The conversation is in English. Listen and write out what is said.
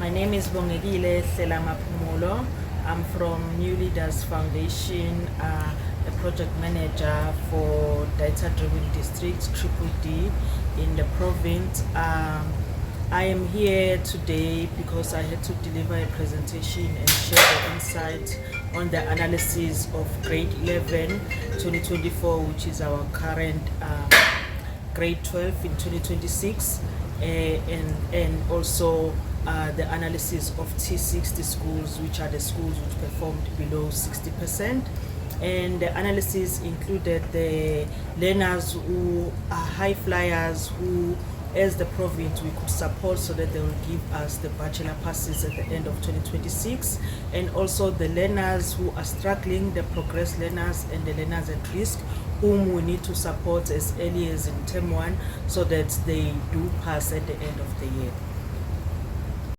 My name is Bongegile Hlela-Maphumulo. I'm from New Leaders Foundation, a project manager for Data Driven District Triple D in the province. I am here today because I had to deliver a presentation and share the insights on the analysis of grade 11 2024, which is our current grade 12 in 2026, and also the analysis of T60 schools, which are the schools which performed below 60%. And the analysis included the learners who are high flyers, who as the province we could support so that they will give us the bachelor passes at the end of 2026, and also the learners who are struggling, the progress learners and the learners at risk, whom we need to support as early as in term 1 so that they do pass at the end of the year.